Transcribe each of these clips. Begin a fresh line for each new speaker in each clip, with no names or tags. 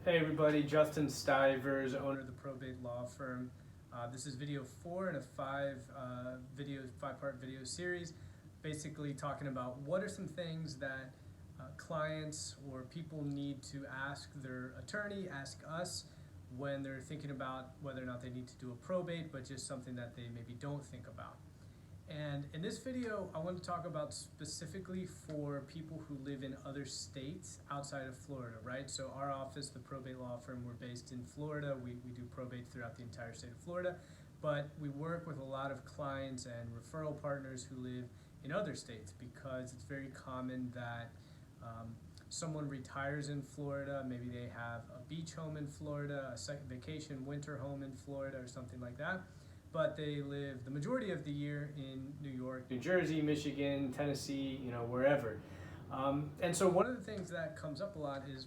Hey everybody, Justin Stivers, owner of the Probate Law Firm. This is video 4 in a five-part video series, basically talking about what are some things that clients or people need to ask their attorney, ask us when they're thinking about whether or not they need to do a probate, but just something that they maybe don't think about. And in this video, I want to talk about specifically for people who live in other states outside of Florida, right? So our office, the Probate Law Firm, we're based in Florida. We do probate throughout the entire state of Florida, but we work with a lot of clients and referral partners who live in other states because it's very common that someone retires in Florida. Maybe they have a beach home in Florida, a vacation winter home in Florida or something like that. But they live the majority of the year in New York, New Jersey, Michigan, Tennessee, wherever. And so one of the things that comes up a lot is,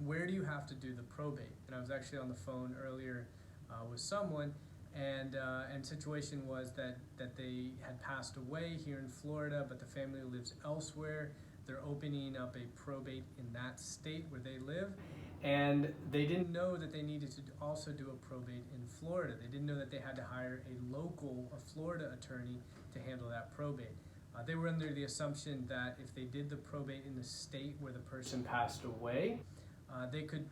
where do you have to do the probate? And I was actually on the phone earlier with someone, and situation was that they had passed away here in Florida, but the family lives elsewhere. They're opening up a probate in that state where they live. And they didn't know that they needed to also do a probate in Florida. They didn't know that they had to hire a Florida attorney to handle that probate. They were under the assumption that if they did the probate in the state where the person passed away, they could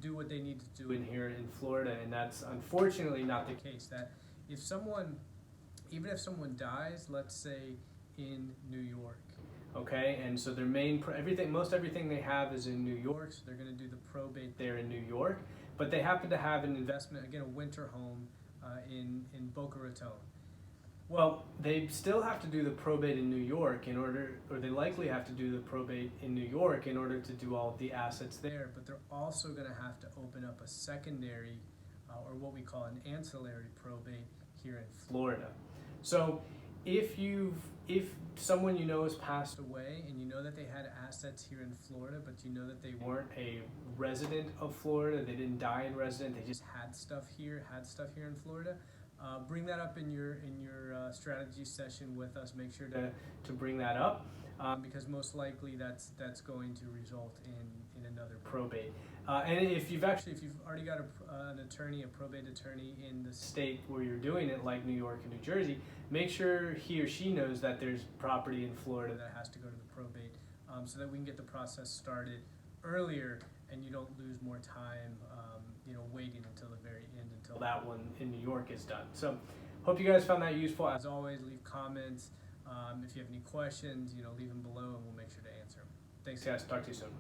do what they need to do in here in Florida, and that's unfortunately not the case. That even if someone dies, let's say in New York, okay, and so their most everything they have is in New York, so they're going to do the probate there in New York, but they happen to have an investment, again, a winter home in Boca Raton. Well, they still have to do the probate in New York or they likely have to do the probate in New York in order to do all of the assets there, but they're also going to have to open up a secondary or what we call an ancillary probate here in Florida. So if someone you know has passed away and you know that they had assets here in Florida, but you know that they weren't a resident of Florida, they didn't die in resident, they just had stuff here in Florida, bring that up in your strategy session with us. Make sure to bring that up because most likely that's going to result in another probate. And if you've already got an attorney, a probate attorney in the state where you're doing it, like New York and New Jersey, make sure he or she knows that there's property in Florida that has to go to the probate, so that we can get the process started earlier and you don't lose more time waiting until the very end until that one in New York is done. So hope you guys found that useful. As always, leave comments. If you have any questions, leave them below and we'll make sure to answer them. Thanks guys, talk to you soon.